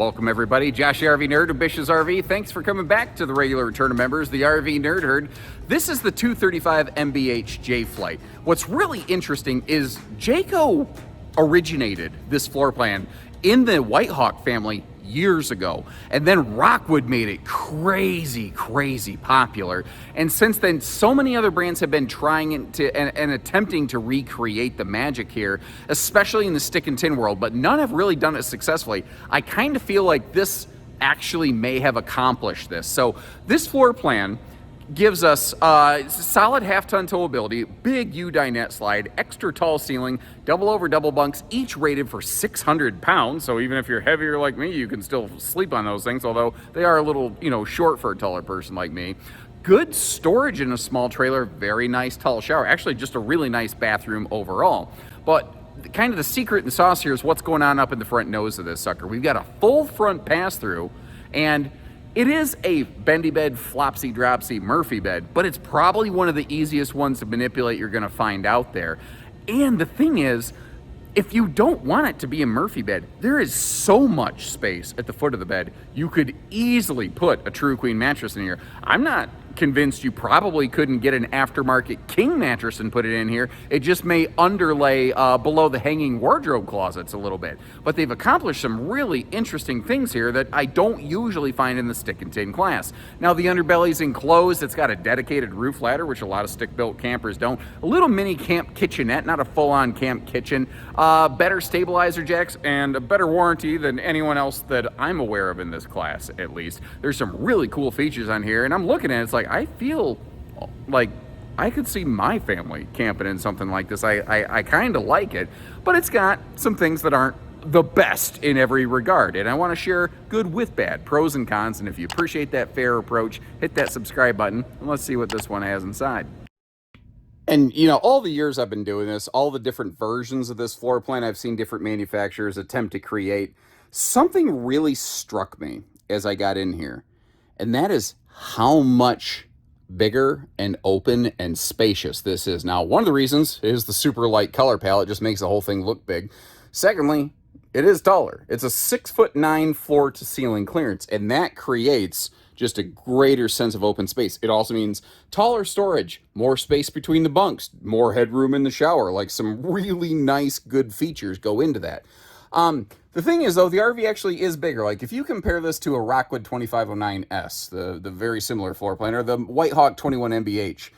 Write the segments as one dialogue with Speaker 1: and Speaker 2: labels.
Speaker 1: Welcome everybody, Josh the RV Nerd of Bish's RV. Thanks for coming back to the regular return of members, the RV Nerd Herd. This is the 235 MBH J Flight. What's really interesting is Jayco originated this floor plan in the White Hawk family years ago, and then Rockwood made it crazy popular, and since then so many other brands have been trying to and attempting to recreate the magic here, especially in the stick and tin world, but none have really done it successfully. I kind of feel like this actually may have accomplished this. So this floor plan gives us solid half-ton towability, big U-dinette slide, extra tall ceiling, double over double bunks, each rated for 600 pounds. So even if you're heavier like me, you can still sleep on those things, although they are a little, short for a taller person like me. Good storage in a small trailer, very nice tall shower. Actually, just a really nice bathroom overall. But kind of the secret and sauce here is what's going on up in the front nose of this sucker. We've got a full front pass-through, and it is a bendy bed, flopsy, dropsy Murphy bed, but it's probably one of the easiest ones to manipulate you're going to find out there. And the thing is, if you don't want it to be a Murphy bed, there is so much space at the foot of the bed. You could easily put a True Queen mattress in here. I'm not convinced you probably couldn't get an aftermarket king mattress and put it in here. It just may underlay below the hanging wardrobe closets a little bit. But they've accomplished some really interesting things here that I don't usually find in the stick and tin class. Now the underbelly's enclosed. It's got a dedicated roof ladder, which a lot of stick-built campers don't. A little mini camp kitchenette, not a full-on camp kitchen. Better stabilizer jacks and a better warranty than anyone else that I'm aware of in this class, at least. There's some really cool features on here, and I'm looking at it, it's like, I feel like I could see my family camping in something like this. I kind of like it, but it's got some things that aren't the best in every regard, and I want to share good with bad, pros and cons, and if you appreciate that fair approach, hit that subscribe button, and let's see what this one has inside. And, all the years I've been doing this, all the different versions of this floor plan I've seen different manufacturers attempt to create, something really struck me as I got in here, and that is how much bigger and open and spacious this is. Now, one of the reasons is the super light color palette just makes the whole thing look big. Secondly, it is taller. It's a 6'9" floor to ceiling clearance, and that creates just a greater sense of open space. It also means taller storage, more space between the bunks, more headroom in the shower, like some really nice, good features go into that. The thing is, though, the RV actually is bigger. Like, if you compare this to a Rockwood 2509S, the very similar floor plan, or the White Hawk 21 MBH,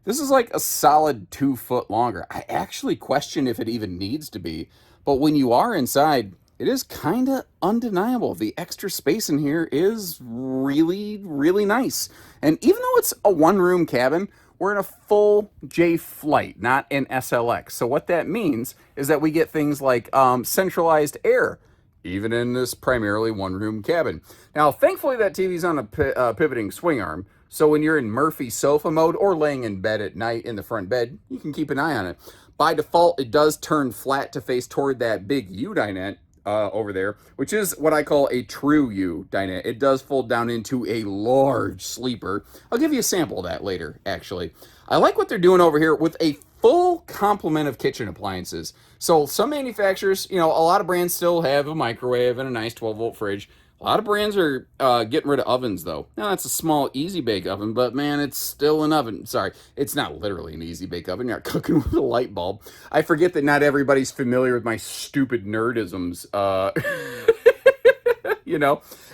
Speaker 1: this is like a solid 2 foot longer. I actually question if it even needs to be, but when you are inside, it is kind of undeniable. The extra space in here is really, really nice. And even though it's a one-room cabin, we're in a full J Flight, not an SLX. So what that means is that we get things like centralized air, even in this primarily one-room cabin. Now, thankfully, that TV's on a pivoting swing arm. So when you're in Murphy sofa mode or laying in bed at night in the front bed, you can keep an eye on it. By default, it does turn flat to face toward that big U-dinette over there, which is what I call a true U-dinette. It does fold down into a large sleeper. I'll give you a sample of that later, actually. I like what they're doing over here with a full complement of kitchen appliances. So some manufacturers, a lot of brands still have a microwave and a nice 12-volt fridge. A lot of brands are getting rid of ovens, though. Now, that's a small Easy Bake Oven, but, man, it's still an oven. Sorry, it's not literally an Easy Bake Oven. You're not cooking with a light bulb. I forget that not everybody's familiar with my stupid nerdisms.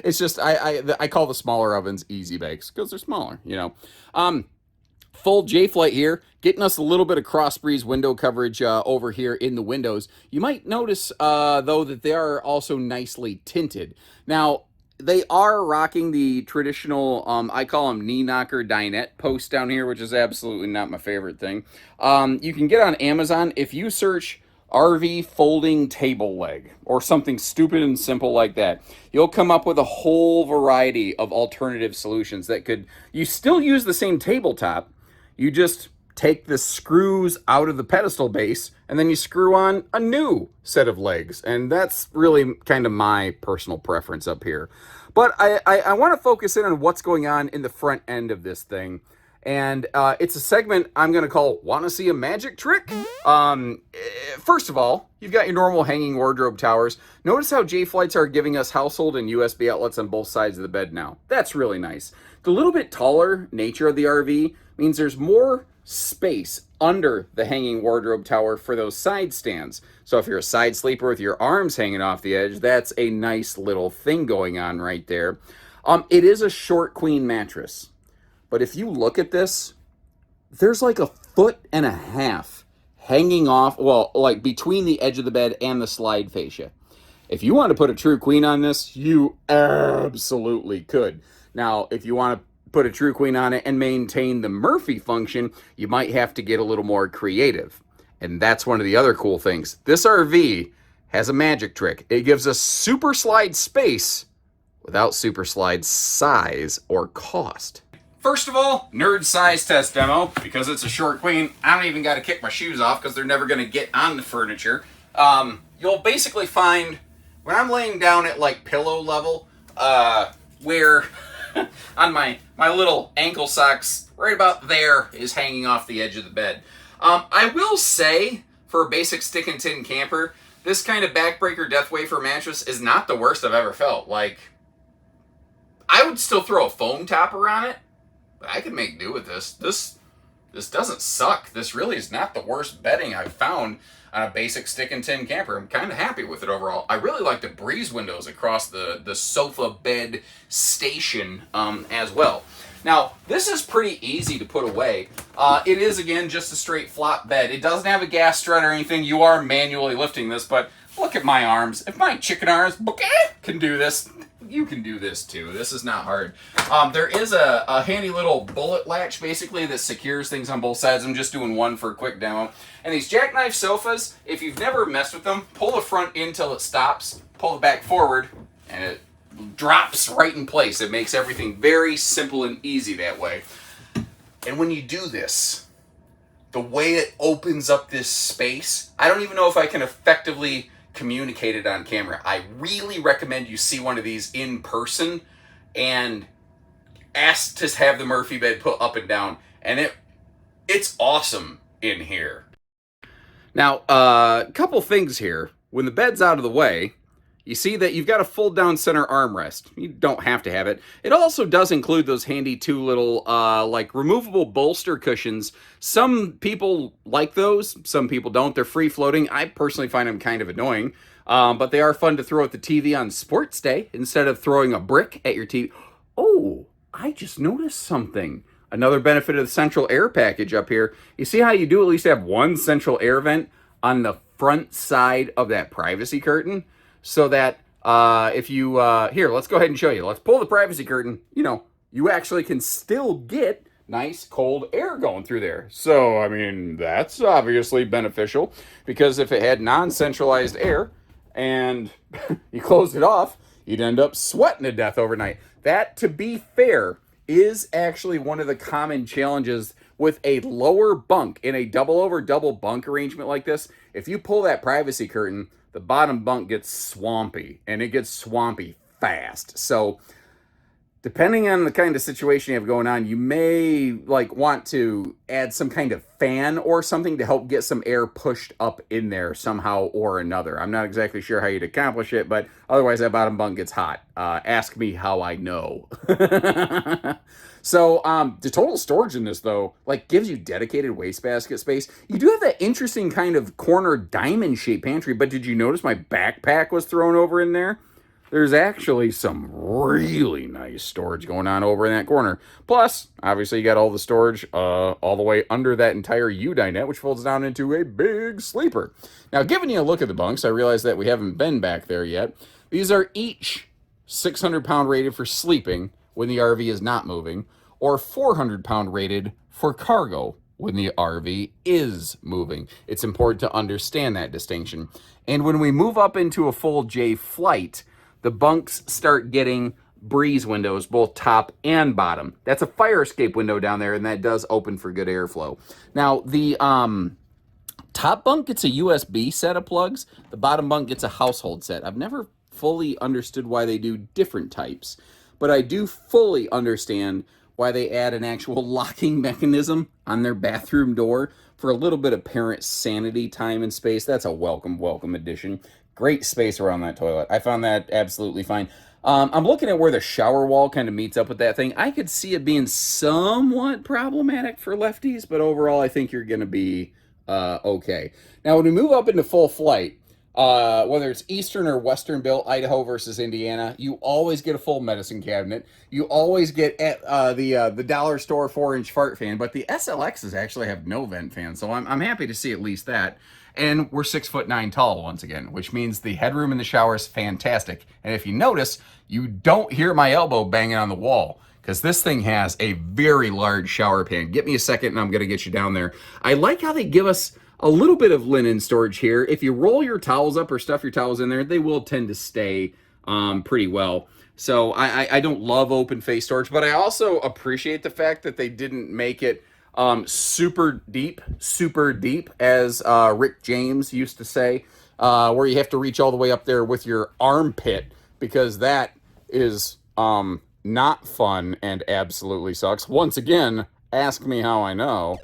Speaker 1: It's just I call the smaller ovens Easy Bakes because they're smaller, Full J-Flight here, getting us a little bit of cross breeze window coverage over here in the windows. You might notice, though, that they are also nicely tinted. Now, they are rocking the traditional, I call them knee knocker dinette posts down here, which is absolutely not my favorite thing. You can get on Amazon if you search RV folding table leg or something stupid and simple like that. You'll come up with a whole variety of alternative solutions that you still use the same tabletop. You just take the screws out of the pedestal base, and then you screw on a new set of legs. And that's really kind of my personal preference up here. But I want to focus in on what's going on in the front end of this thing. And it's a segment I'm going to call "Want to See a Magic Trick?" First of all, you've got your normal hanging wardrobe towers. Notice how J-Flights are giving us household and USB outlets on both sides of the bed now. That's really nice. The little bit taller nature of the RV means there's more space under the hanging wardrobe tower for those side stands. So if you're a side sleeper with your arms hanging off the edge, that's a nice little thing going on right there. It is a short queen mattress. But if you look at this, there's like 1.5 feet hanging off, well, like between the edge of the bed and the slide fascia. If you want to put a true queen on this, you absolutely could. Now, if you want to put a true queen on it and maintain the Murphy function, you might have to get a little more creative. And that's one of the other cool things. This RV has a magic trick. It gives us super slide space without super slide size or cost. First of all, nerd size test demo. Because it's a short queen, I don't even got to kick my shoes off because they're never going to get on the furniture. You'll basically find, when I'm laying down at like pillow level, where on my little ankle socks, right about there is hanging off the edge of the bed. I will say, for a basic stick and tin camper, this kind of backbreaker death wafer mattress is not the worst I've ever felt. Like, I would still throw a foam topper on it, but I could make do with this. This doesn't suck. This really is not the worst bedding I've found on a basic stick and tin camper. I'm kind of happy with it overall. I really like the breeze windows across the sofa bed station as well. Now, this is pretty easy to put away. It is, again, just a straight flop bed. It doesn't have a gas strut or anything. You are manually lifting this, but look at my arms. If my chicken arms can do this, you can do this too. This is not hard. There is a handy little bullet latch, basically, that secures things on both sides. I'm just doing one for a quick demo. And these jackknife sofas, if you've never messed with them, pull the front in till it stops, pull the back forward, and it drops right in place. It makes everything very simple and easy that way. And when you do this, the way it opens up this space, I don't even know if I can effectively communicate it on camera. I really recommend you see one of these in person and ask to have the Murphy bed put up and down. And it's awesome in here. Now, a couple things here. When the bed's out of the way, you see that you've got a fold down center armrest. You don't have to have it. It also does include those handy two little like removable bolster cushions. Some people like those, some people don't. They're free floating. I personally find them kind of annoying, but they are fun to throw at the TV on sports day instead of throwing a brick at your TV. Oh, I just noticed something. Another benefit of the central air package up here. You see how you do at least have one central air vent on the front side of that privacy curtain? So that if you, here, let's go ahead and show you. Let's pull the privacy curtain. You know, you actually can still get nice cold air going through there. So, I mean, that's obviously beneficial, because if it had non-centralized air and you closed it off, you'd end up sweating to death overnight. That, to be fair, is actually one of the common challenges with a lower bunk in a double over double bunk arrangement like this. If you pull that privacy curtain, the bottom bunk gets swampy, and it gets swampy fast. So depending on the kind of situation you have going on, you may like want to add some kind of fan or something to help get some air pushed up in there somehow or another. I'm not exactly sure how you'd accomplish it, but otherwise that bottom bunk gets hot. Ask me how I know. So the total storage in this, though, like gives you dedicated wastebasket space. You do have that interesting kind of corner diamond-shaped pantry, but did you notice my backpack was thrown over in there? There's actually some really nice storage going on over in that corner. Plus, obviously, you got all the storage all the way under that entire U-dinette, which folds down into a big sleeper. Now, giving you a look at the bunks, I realize that we haven't been back there yet. These are each 600-pound rated for sleeping when the RV is not moving, or 400-pound rated for cargo when the RV is moving. It's important to understand that distinction. And when we move up into a full J flight, the bunks start getting breeze windows, both top and bottom. That's a fire escape window down there, and that does open for good airflow. Now, the top bunk gets a USB set of plugs. The bottom bunk gets a household set. I've never fully understood why they do different types, but I do fully understand why they add an actual locking mechanism on their bathroom door for a little bit of parent sanity, time, and space. That's a welcome addition. Great space around that toilet. I found that absolutely fine. I'm looking at where the shower wall kind of meets up with that thing. I could see it being somewhat problematic for lefties, but overall I think you're going to be okay. Now, when we move up into full flight, whether it's Eastern or Western built, Idaho versus Indiana, you always get a full medicine cabinet. You always get the dollar store 4-inch fart fan, but the SLXs actually have no vent fan, so I'm happy to see at least that. And we're 6'9" tall once again, which means the headroom in the shower is fantastic. And if you notice, you don't hear my elbow banging on the wall, because this thing has a very large shower pan. Give me a second and I'm going to get you down there. I like how they give us a little bit of linen storage here. If you roll your towels up or stuff your towels in there, they will tend to stay pretty well. So I don't love open face storage, but I also appreciate the fact that they didn't make it super deep, as Rick James used to say, where you have to reach all the way up there with your armpit, because that is not fun and absolutely sucks. Once again, ask me how I know.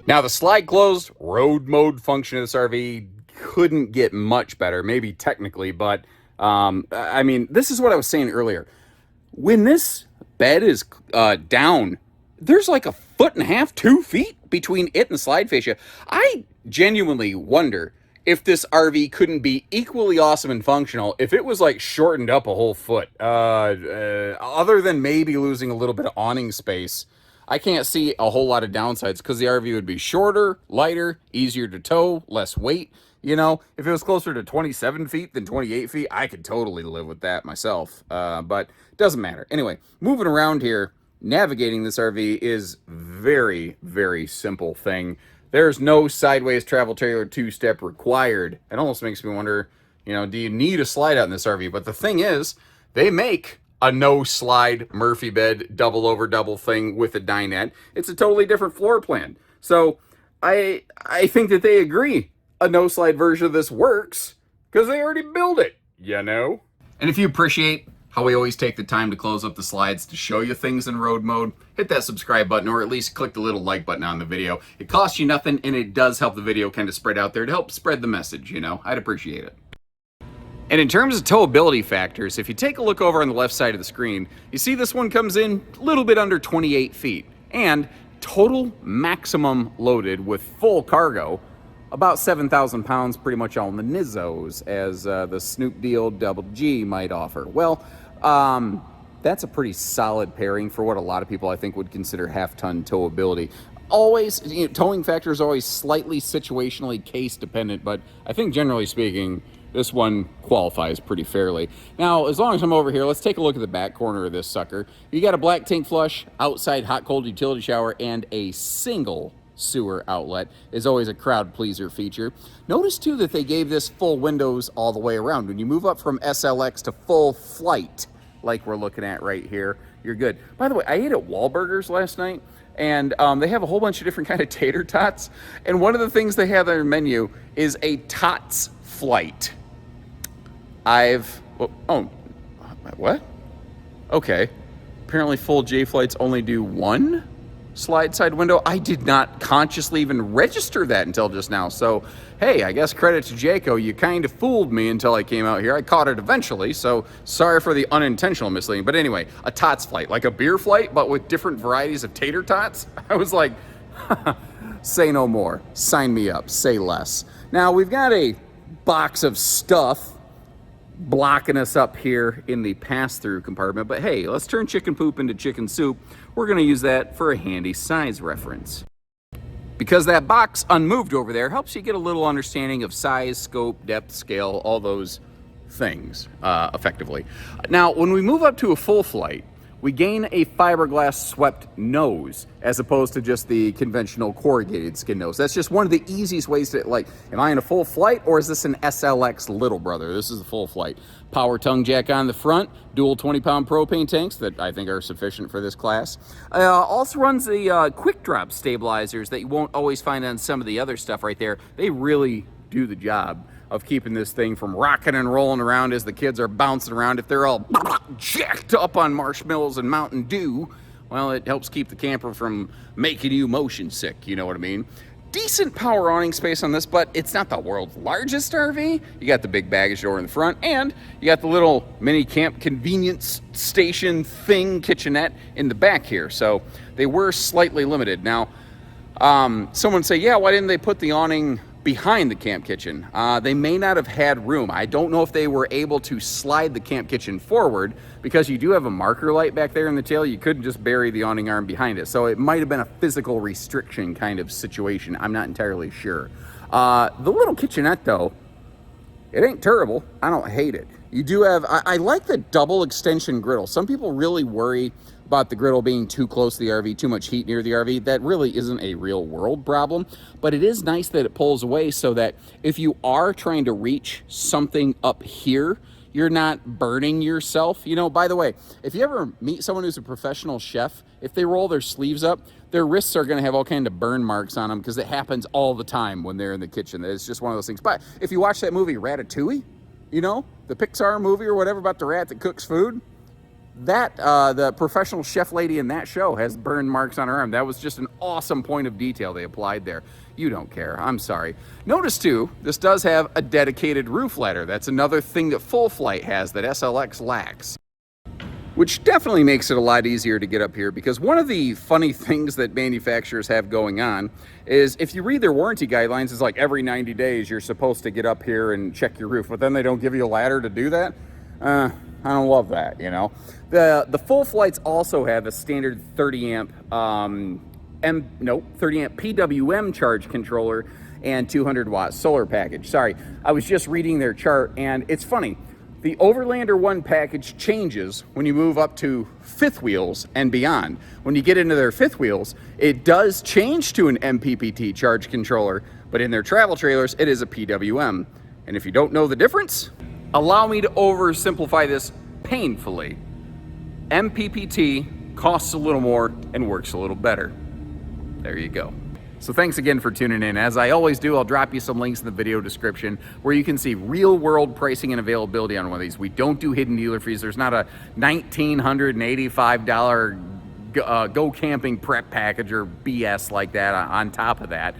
Speaker 1: Now, the slide closed road mode function of this RV couldn't get much better, maybe technically, but I mean, this is what I was saying earlier. When this bed is down, there's like 1.5 feet, 2 feet between it and the slide fascia. I genuinely wonder if this RV couldn't be equally awesome and functional if it was like shortened up a whole foot. Other than maybe losing a little bit of awning space, I can't see a whole lot of downsides, because the RV would be shorter, lighter, easier to tow, less weight. You know, if it was closer to 27 feet than 28 feet, I could totally live with that myself. But it doesn't matter. Anyway, moving around here, navigating this RV is very, very simple thing. There's no sideways travel trailer 2-step required. It almost makes me wonder, you know, do you need a slide out in this RV? But the thing is, they make a no-slide Murphy bed double over double thing with a dinette. It's a totally different floor plan. So I think that they agree a no-slide version of this works, because they already built it, you know? And if you appreciate how we always take the time to close up the slides to show you things in road mode, hit that subscribe button, or at least click the little like button on the video. It costs you nothing, and it does help the video kind of spread out there to help spread the message, you know? I'd appreciate it. And in terms of towability factors, if you take a look over on the left side of the screen, you see this one comes in a little bit under 28 feet. And total maximum loaded with full cargo, about 7,000 pounds, pretty much all in the nizzos, as the Snoop Deal Double G might offer. Well, that's a pretty solid pairing for what a lot of people, I think, would consider half-ton towability. Always, you know, towing factor is always slightly situationally case dependent, but I think generally speaking, this one qualifies pretty fairly. Now, as long as I'm over here, let's take a look at the back corner of this sucker. You got a black tank flush, outside hot cold utility shower, and a single sewer outlet. Is always a crowd pleaser feature. Notice too that they gave this full windows all the way around. When you move up from SLX to full flight, like we're looking at right here, you're good. By the way, I ate at Wahlburgers last night, and they have a whole bunch of different kind of tater tots, and one of the things they have on their menu is a tots flight. What? Okay. Apparently full J flights only do one slide side window. I did not consciously even register that until just now. So, hey, I guess credit to Jayco. You kind of fooled me until I came out here. I caught it eventually, so sorry for the unintentional misleading. But anyway, a tots flight, like a beer flight, but with different varieties of tater tots. I was like, say no more. Sign me up. Say less. Now, we've got a box of stuff blocking us up here in the pass-through compartment, but hey, let's turn chicken poop into chicken soup. We're going to use that for a handy size reference, because that box unmoved over there helps you get a little understanding of size, scope, depth, scale, all those things effectively. Now, when we move up to a full flight, we gain a fiberglass swept nose as opposed to just the conventional corrugated skin nose. That's just one of the easiest ways to, like, am I in a full flight or is this an SLX little brother? This is a full flight. Power tongue jack on the front, dual 20-pound propane tanks that I think are sufficient for this class. Also runs the quick drop stabilizers that you won't always find on some of the other stuff right there. They really do the job of keeping this thing from rocking and rolling around as the kids are bouncing around. If they're all jacked up on marshmallows and Mountain Dew, Well, it helps keep the camper from making you motion sick, you know what I mean? Decent power awning space on this, but it's not the world's largest RV. You got the big baggage door in the front, and you got the little mini camp convenience station thing, kitchenette in the back here. So they were slightly limited. Now, someone say, yeah, why didn't they put the awning behind the camp kitchen? They may not have had room. I don't know if they were able to slide the camp kitchen forward, because you do have a marker light back there in the tail. You couldn't just bury the awning arm behind it. So it might have been a physical restriction kind of situation. I'm not entirely sure. The little kitchenette though, it ain't terrible. I don't hate it. You do have, I like the double extension griddle. Some people really worry about the griddle being too close to the RV, too much heat near the RV. That really isn't a real world problem, but it is nice that it pulls away so that if you are trying to reach something up here, you're not burning yourself. You know, by the way, if you ever meet someone who's a professional chef, if they roll their sleeves up, their wrists are gonna have all kinds of burn marks on them, because it happens all the time when they're in the kitchen. It's just one of those things. But if you watch that movie Ratatouille, you know, the Pixar movie or whatever about the rat that cooks food, that the professional chef lady in that show has burn marks on her arm. That was just an awesome point of detail they applied there. You don't care, I'm sorry. Notice too, this does have a dedicated roof ladder. That's another thing that Full Flight has that SLX lacks, which definitely makes it a lot easier to get up here, because one of the funny things that manufacturers have going on is, if you read their warranty guidelines, it's like every 90 days you're supposed to get up here and check your roof, but then they don't give you a ladder to do that. I don't love that, you know. The Full Flights also have a standard 30 amp 30 amp PWM charge controller and 200 watt solar package. Sorry, I was just reading their chart, and it's funny. The Overlander 1 package changes when you move up to fifth wheels and beyond. When you get into their fifth wheels, it does change to an MPPT charge controller, but in their travel trailers, it is a PWM. And if you don't know the difference, allow me to oversimplify this painfully. MPPT costs a little more and works a little better. There you go. So thanks again for tuning in. As I always do, I'll drop you some links in the video description where you can see real world pricing and availability on one of these. We don't do hidden dealer fees. There's not a $1,985 go camping prep package or BS like that on top of that.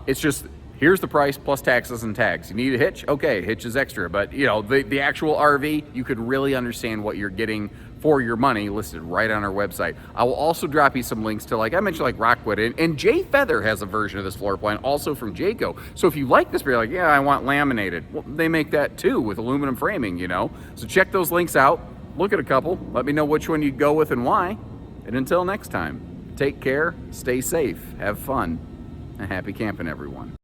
Speaker 1: It's just, here's the price plus taxes and tags. You need a hitch? Okay, hitch is extra. But you know, the actual RV, you could really understand what you're getting for your money listed right on our website. I will also drop you some links to, like I mentioned, like Rockwood, and Jay Feather has a version of this floor plan also from Jayco. So if you like this, but you're like, yeah, I want laminated. Well, they make that too with aluminum framing, you know? So check those links out, look at a couple, let me know which one you'd go with and why. And until next time, take care, stay safe, have fun, and happy camping, everyone.